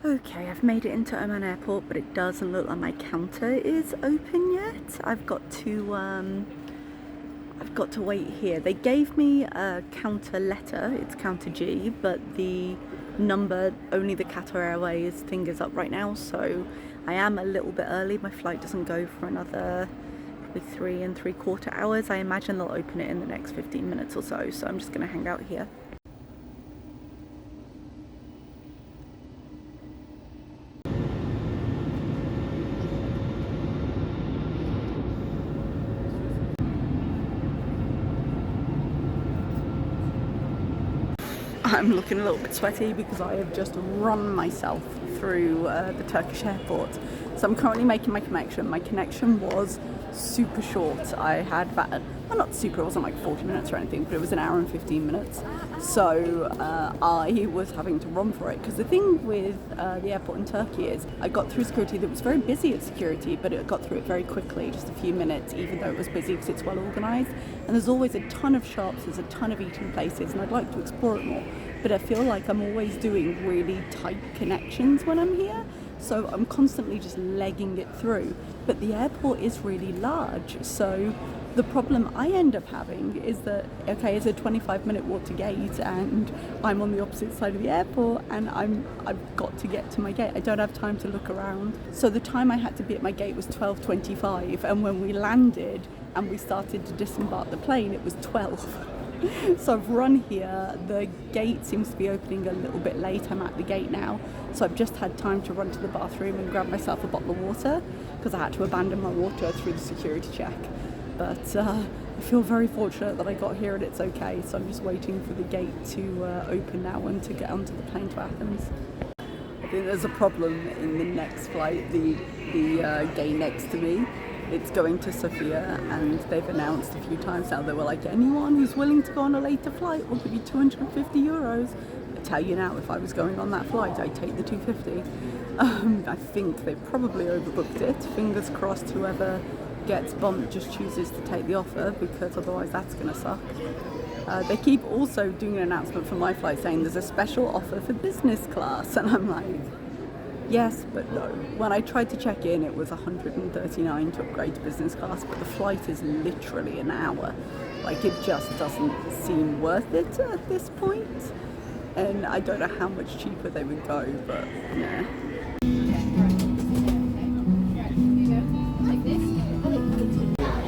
Okay, I've made it into Oman Airport, but it doesn't look like my counter is open yet. I've got to wait here. They gave me a counter letter. It's counter G, but the number, only the Qatar Airways thing is up right now, so I am a little bit early. My flight doesn't go for another probably 3.75 hours. I imagine they'll open it in the next 15 minutes or so, so I'm just gonna hang out here. I'm looking a little bit sweaty because I have just run myself through the Turkish airport. So I'm currently making my connection. My connection was super short. I had about, well, not super, it wasn't like 40 minutes or anything, but it was an hour and 15 minutes. So I was having to run for it, because the thing with the airport in Turkey is I got through security. That was very busy at security, but it got through it very quickly, just a few minutes, even though it was busy because it's well organised. And there's always a ton of shops, there's a ton of eating places, and I'd like to explore it more. But I feel like I'm always doing really tight connections when I'm here, so I'm constantly just legging it through. But the airport is really large, so the problem I end up having is that, okay, it's a 25-minute walk to gate, and I'm on the opposite side of the airport, and I've got to get to my gate. I don't have time to look around. So the time I had to be at my gate was 12:25, and when we landed and we started to disembark the plane, it was 12. So I've run here. The gate seems to be opening a little bit late. I'm at the gate now, so I've just had time to run to the bathroom and grab myself a bottle of water, because I had to abandon my water through the security check. But I feel very fortunate that I got here and it's okay, so I'm just waiting for the gate to open now and to get onto the plane to Athens. I think there's a problem in the next flight, the gate next to me. It's going to Sofia, and they've announced a few times now, they were like, anyone who's willing to go on a later flight will give you 250 euros. I tell you now, if I was going on that flight, I'd take the 250. I think they probably overbooked it. Fingers crossed whoever gets bumped just chooses to take the offer, because otherwise that's going to suck. They keep also doing an announcement for my flight saying there's a special offer for business class, and I'm like, yes, but no. When I tried to check in, it was 139 to upgrade to business class, but the flight is literally an hour. Like, it just doesn't seem worth it at this point. And I don't know how much cheaper they would go, but yeah.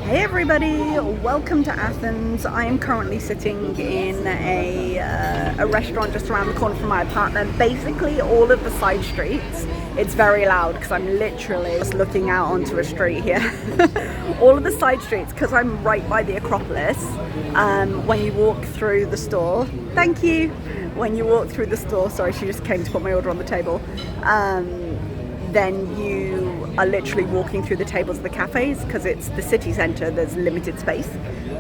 Hey everybody, welcome to Athens. I am currently sitting in a restaurant just around the corner from my apartment. Basically all of the side streets, it's very loud because I'm literally just looking out onto a street here. All of the side streets, because I'm right by the Acropolis, when you walk through the store, thank you, when you walk through the store, sorry, she just came to put my order on the table, then you are literally walking through the tables of the cafes, because it's the city centre, there's limited space.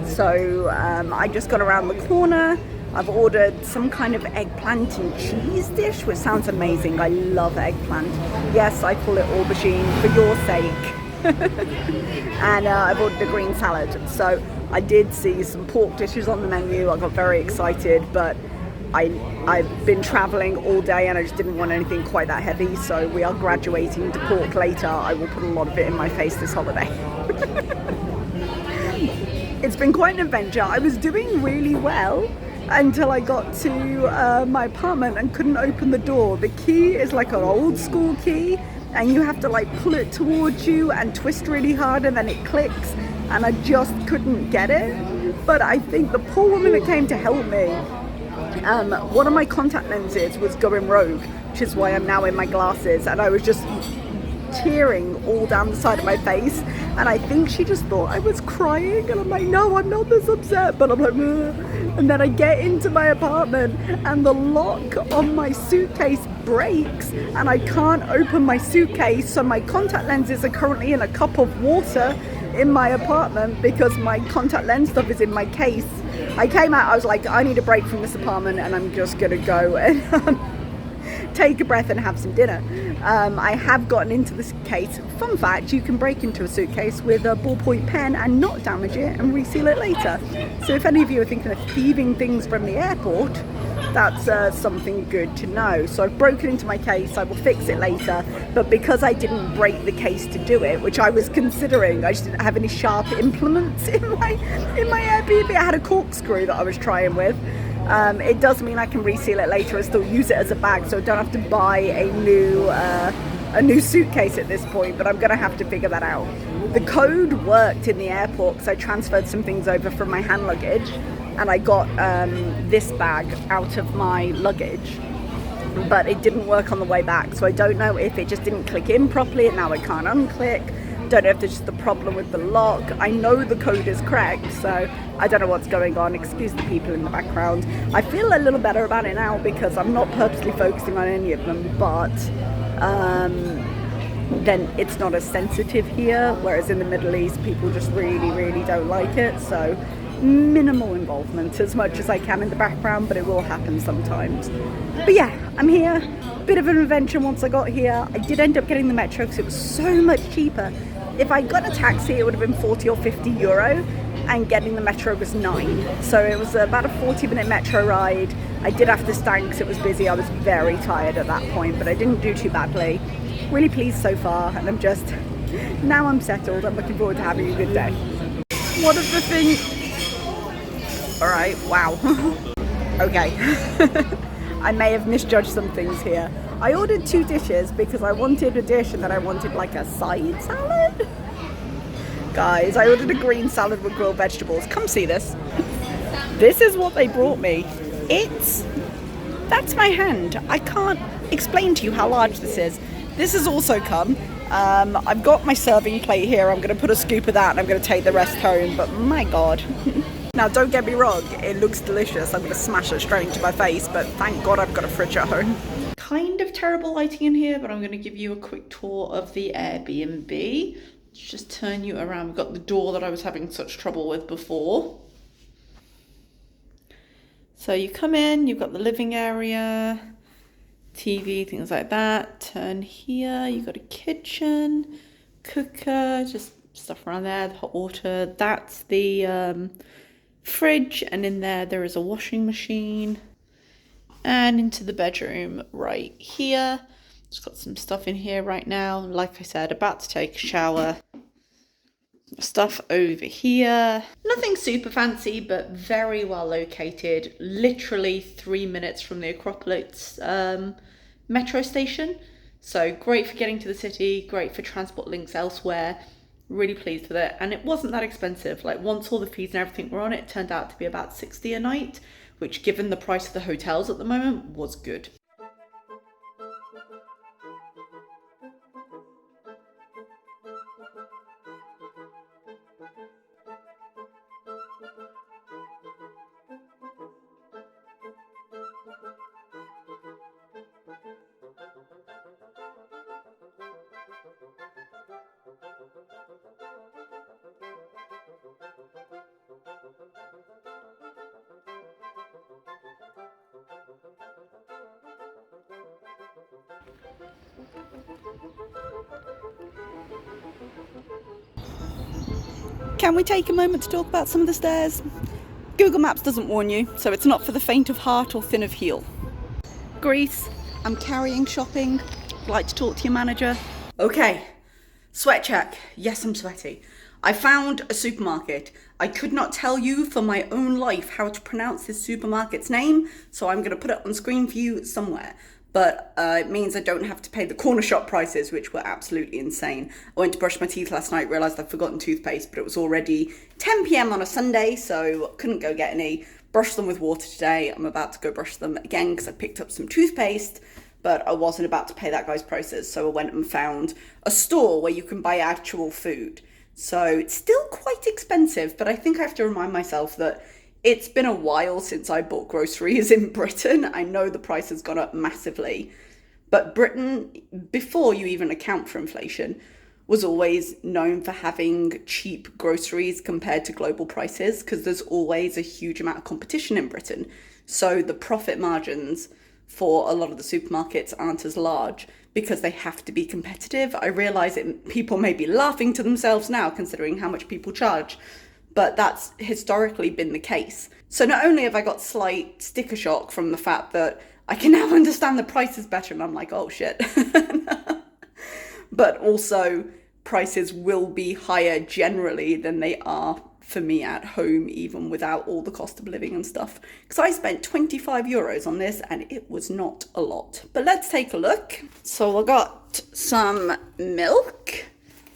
So I just got around the corner. I've ordered some kind of eggplant and cheese dish, which sounds amazing. I love eggplant. Yes, I call it aubergine for your sake. And I've ordered a green salad. So I did see some pork dishes on the menu. I got very excited, but I've been travelling all day and I just didn't want anything quite that heavy, so we are graduating to pork later. I will put a lot of it in my face this holiday. It's been quite an adventure. I was doing really well until I got to my apartment and couldn't open the door. The key is like an old school key, and you have to like pull it towards you and twist really hard, and then it clicks, and I just couldn't get it. But I think the poor woman that came to help me, one of my contact lenses was going rogue, which is why I'm now in my glasses, and I was just tearing all down the side of my face, and I think she just thought I was crying, and I'm like, no, I'm not this upset, but I'm like, ugh. And then I get into my apartment and the lock on my suitcase breaks and I can't open my suitcase, so my contact lenses are currently in a cup of water in my apartment because my contact lens stuff is in my case. I came out, I was like, I need a break from this apartment and I'm just gonna go and take a breath and have some dinner. I have gotten into this case. Fun fact, you can break into a suitcase with a ballpoint pen and not damage it and reseal it later. So if any of you are thinking of thieving things from the airport, That's something good to know. So I've broken into my case. I will fix it later. But because I didn't break the case to do it, which I was considering, I just didn't have any sharp implements in my Airbnb. I had a corkscrew that I was trying with. It does mean I can reseal it later and still use it as a bag, so I don't have to buy a new suitcase at this point, but I'm going to have to figure that out. The code worked in the airport because I transferred some things over from my hand luggage, and I got this bag out of my luggage, but it didn't work on the way back, so I don't know if it just didn't click in properly and now I can't unclick. Don't know if there's just a problem with the lock. I know the code is correct, so I don't know what's going on. Excuse the people in the background. I feel a little better about it now because I'm not purposely focusing on any of them, but then it's not as sensitive here, whereas in the Middle East people just really don't like it. So minimal involvement as much as I can in the background, but it will happen sometimes. But yeah, I'm here. Bit of an adventure once I got here. I did end up getting the metro because it was so much cheaper. If I got a taxi, it would have been 40 or 50 euro, and getting the metro was 9. So it was about a 40-minute metro ride. I did have to stand because it was busy. I was very tired at that point, but I didn't do too badly. Really pleased so far, and now I'm settled. I'm looking forward to having a good day. One of the things... Alright, wow. Okay. I may have misjudged some things here. I ordered 2 dishes because I wanted a dish and then I wanted like a side salad. Guys, I ordered a green salad with grilled vegetables. Come see this. This is what they brought me. That's my hand. I can't explain to you how large this is. This has also come. I've got my serving plate here. I'm going to put a scoop of that and I'm going to take the rest home. But my God. Now, don't get me wrong. It looks delicious. I'm going to smash it straight into my face. But thank God I've got a fridge at home. Kind of terrible lighting in here, but I'm going to give you a quick tour of the Airbnb. Let's just turn you around. We've got the door that I was having such trouble with before. So you come in, you've got the living area, TV, things like that. Turn here, you've got a kitchen, cooker, just stuff around there, the hot water. That's the fridge, and in there is a washing machine. And into the bedroom right here. Just got some stuff in here right now. Like I said, about to take a shower. Stuff over here. Nothing super fancy, but very well located. Literally 3 minutes from the Acropolis metro station. So great for getting to the city, great for transport links elsewhere. Really pleased with it. And it wasn't that expensive. Like once all the fees and everything were on it, it turned out to be about 60 a night, which given the price of the hotels at the moment was good. Can we take a moment to talk about some of the stairs? Google Maps doesn't warn you, so it's not for the faint of heart or thin of heel. Greece, I'm carrying shopping. I'd like to talk to your manager. Okay, sweat check. Yes, I'm sweaty. I found a supermarket. I could not tell you for my own life how to pronounce this supermarket's name, so I'm going to put it on screen for you somewhere. But it means I don't have to pay the corner shop prices, which were absolutely insane. I went to brush my teeth last night, realised I'd forgotten toothpaste, but it was already 10 p.m. on a Sunday, so couldn't go get any. Brushed them with water today. I'm about to go brush them again because I picked up some toothpaste, but I wasn't about to pay that guy's prices, so I went and found a store where you can buy actual food. So it's still quite expensive, but I think I have to remind myself that it's been a while since I bought groceries in Britain. I know the price has gone up massively, but Britain, before you even account for inflation, was always known for having cheap groceries compared to global prices because there's always a huge amount of competition in Britain. So the profit margins for a lot of the supermarkets aren't as large because they have to be competitive. I realise people may be laughing to themselves now considering how much people charge, but that's historically been the case. So not only have I got slight sticker shock from the fact that I can now understand the prices better, and I'm like, oh shit. But also prices will be higher generally than they are for me at home, even without all the cost of living and stuff. Because I spent 25 euros on this and it was not a lot. But let's take a look. So I got some milk,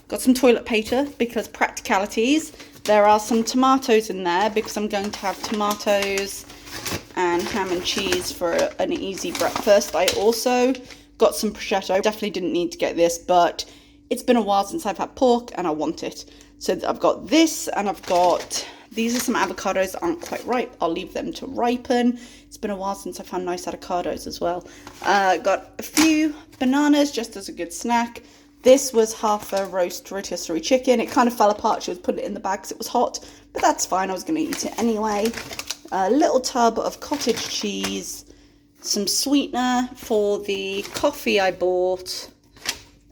got some toilet paper because practicalities. There are some tomatoes in there because I'm going to have tomatoes and ham and cheese for an easy breakfast. I also got some prosciutto. Definitely didn't need to get this, but it's been a while since I've had pork and I want it. So I've got this, and I've got, these are some avocados that aren't quite ripe. I'll leave them to ripen. It's been a while since I've had nice avocados as well. Got a few bananas just as a good snack. This was half a roast rotisserie chicken. It kind of fell apart. She was putting it in the bag because it was hot, but that's fine. I was going to eat it anyway. A little tub of cottage cheese, some sweetener for the coffee I bought,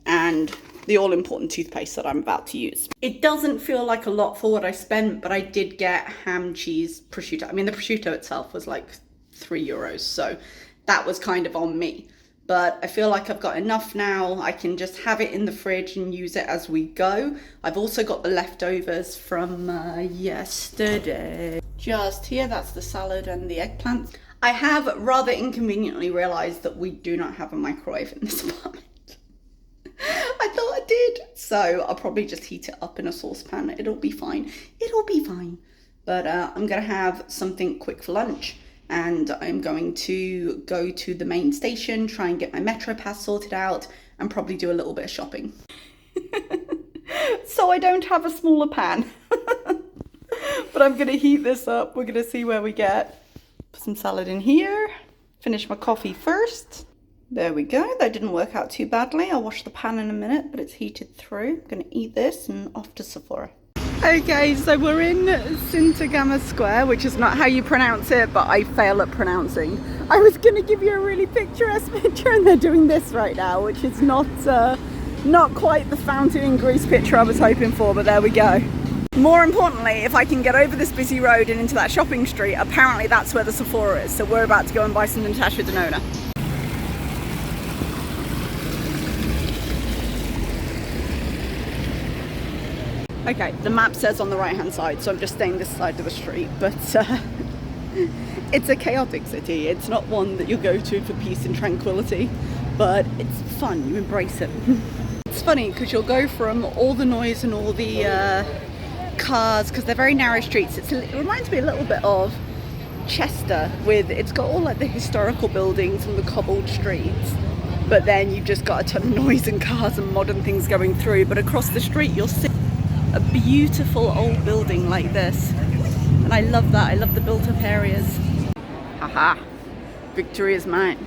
and the all-important toothpaste that I'm about to use. It doesn't feel like a lot for what I spent, but I did get ham, cheese, prosciutto. I mean, the prosciutto itself was like 3 euros, so that was kind of on me. But I feel like I've got enough now. I can just have it in the fridge and use it as we go. I've also got the leftovers from yesterday. Just here, that's the salad and the eggplant. I have rather inconveniently realised that we do not have a microwave in this apartment. I thought I did. So I'll probably just heat it up in a saucepan. It'll be fine. It'll be fine. But I'm going to have something quick for lunch. And I'm going to go to the main station, try and get my Metro pass sorted out, and probably do a little bit of shopping. So I don't have a smaller pan. But I'm going to heat this up. We're going to see where we get. Put some salad in here. Finish my coffee first. There we go. That didn't work out too badly. I'll wash the pan in a minute, but it's heated through. I'm going to eat this and off to Sephora. Okay, so we're in Sintagama Square, which is not how you pronounce it, but I fail at pronouncing. I was going to give you a really picturesque picture, and they're doing this right now, which is not quite the fountain in Greece picture I was hoping for, but there we go. More importantly, if I can get over this busy road and into that shopping street, apparently that's where the Sephora is. So we're about to go and buy some Natasha Denona. Okay, the map says on the right hand side, so I'm just staying this side of the street, but it's a chaotic city. It's not one that you'll go to for peace and tranquility, but it's fun, you embrace it. It's funny because you'll go from all the noise and all the cars, because they're very narrow streets. It reminds me a little bit of Chester, it's got all like the historical buildings and the cobbled streets, but then you've just got a ton of noise and cars and modern things going through. But across the street you'll see a beautiful old building like this, and I love that. I love the built up areas. Haha, victory is mine.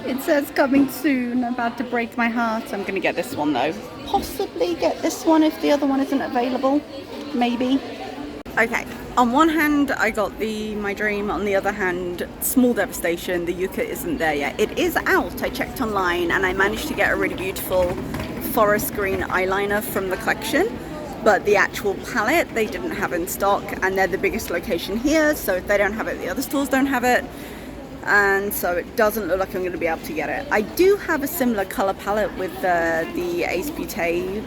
It says coming soon, about to break my heart. I'm gonna get this one though. Possibly get this one if the other one isn't available, maybe. Okay, on one hand I got my dream, on the other hand, small devastation, the yucca isn't there yet. It is out, I checked online, and I managed to get a really beautiful forest green eyeliner from the collection, but the actual palette they didn't have in stock, and they're the biggest location here, so if they don't have it, the other stores don't have it, and so it doesn't look like I'm going to be able to get it. I do have a similar color palette with the Ace Beauté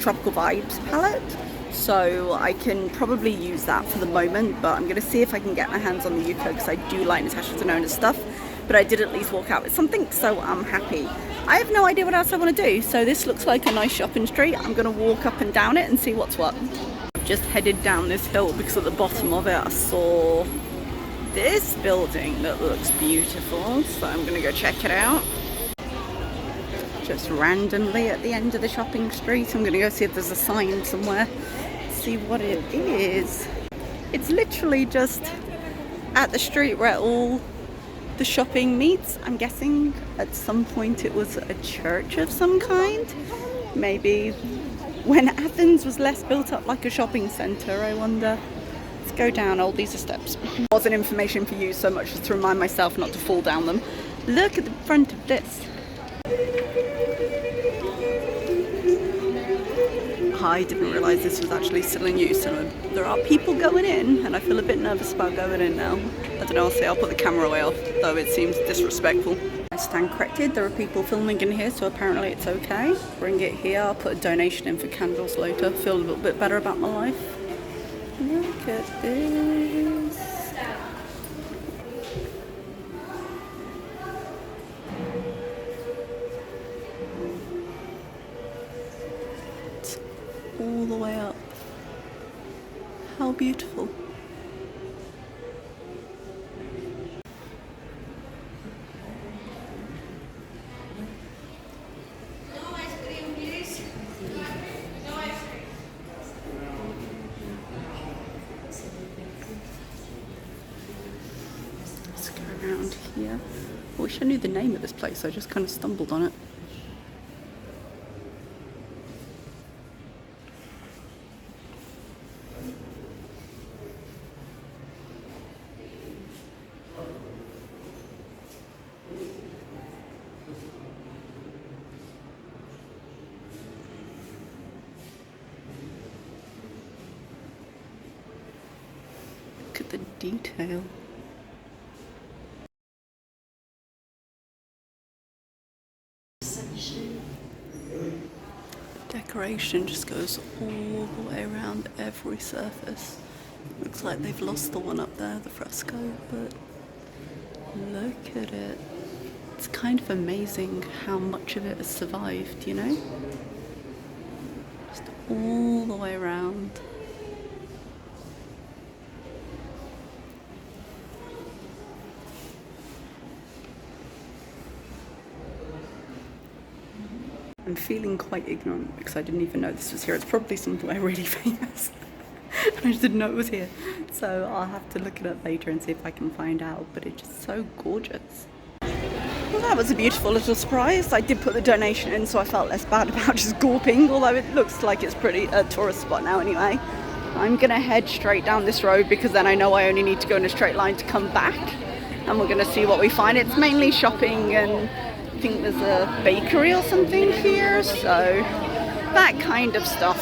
Tropical Vibes palette, so I can probably use that for the moment, but I'm going to see if I can get my hands on the yucca because I do like Natasha Denona's stuff. But I did at least walk out with something, so I'm happy. I have no idea what else I want to do, so this looks like a nice shopping street. I'm going to walk up and down it and see what's what. I've just headed down this hill because at the bottom of it I saw this building that looks beautiful, so I'm going to go check it out. Just randomly at the end of the shopping street. I'm going to go see if there's a sign somewhere, see what it is. It's literally just at the street where all the shopping meets. I'm guessing at some point it was a church of some kind. Maybe when Athens was less built up like a shopping centre, I wonder. Let's go down. Oh, these are steps. It wasn't information for you so much as to remind myself not to fall down them. Look at the front of this. I didn't realise this was actually still in use, and there are people going in, and I feel a bit nervous about going in now. I don't know, I'll see, I'll put the camera away off, though it seems disrespectful. I stand corrected, there are people filming in here, so apparently it's okay. Bring it here, I'll put a donation in for candles later, feel a little bit better about my life. Look at this. All the way up. How beautiful. Let's go around here. I wish I knew the name of this place, I just kind of stumbled on it. Look at the detail. Decoration just goes all the way around every surface. Looks like they've lost the one up there, the fresco, but look at it. It's kind of amazing how much of it has survived, you know? Just all the way around. I'm feeling quite ignorant because I didn't even know this was here. It's probably somewhere really famous. I just didn't know it was here. So I'll have to look it up later and see if I can find out, but it's just so gorgeous. Well, that was a beautiful little surprise. I did put the donation in, so I felt less bad about just gawping, although it looks like it's pretty a tourist spot now anyway. I'm gonna head straight down this road because then I know I only need to go in a straight line to come back, and we're gonna see what we find. It's mainly shopping, and I think there's a bakery or something here, so that kind of stuff.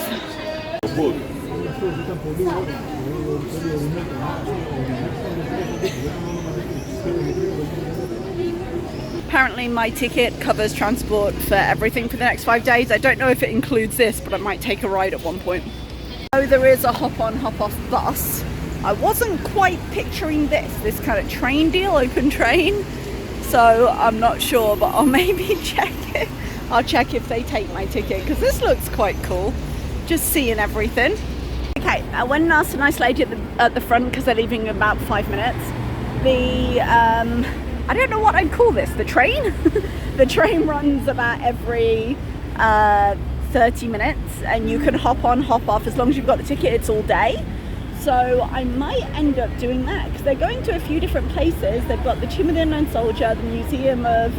Apparently my ticket covers transport for everything for the next 5 days. I don't know if it includes this, but I might take a ride at one point. So there is a hop-on, hop-off bus. I wasn't quite picturing this kind of train deal, open train. So I'm not sure, but I'll maybe check it. I'll check if they take my ticket, because this looks quite cool. Just seeing everything. Okay, I went and asked a nice lady at the front because they're leaving in about 5 minutes. I don't know what I'd call this, the train? The train runs about every 30 minutes, and you can hop on, hop off. As long as you've got the ticket, it's all day. So I might end up doing that because they're going to a few different places. They've got the Tomb of the Unknown Soldier, the Museum of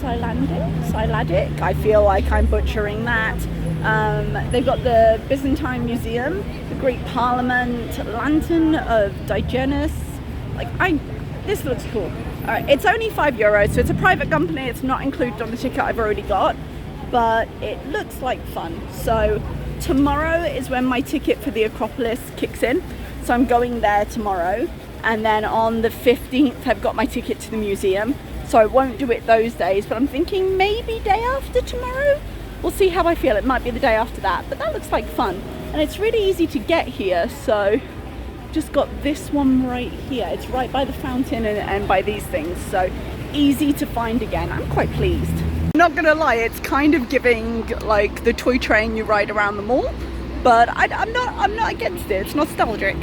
Siladic. I feel like I'm butchering that. They've got the Byzantine Museum, the Greek Parliament, Lantern of Digenis. This looks cool. Alright, it's only €5, so it's a private company. It's not included on the ticket I've already got, but it looks like fun. So tomorrow is when my ticket for the Acropolis kicks in, so I'm going there tomorrow, and then on the 15th I've got my ticket to the museum, so I won't do it those days, but I'm thinking maybe day after tomorrow. We'll see how I feel. It might be the day after that, but that looks like fun, and it's really easy to get here. So just got this one right here. It's right by the fountain and by these things, so easy to find again. I'm quite pleased. Not gonna lie, it's kind of giving like the toy train you ride around the mall, but I'm not against it. It's nostalgic.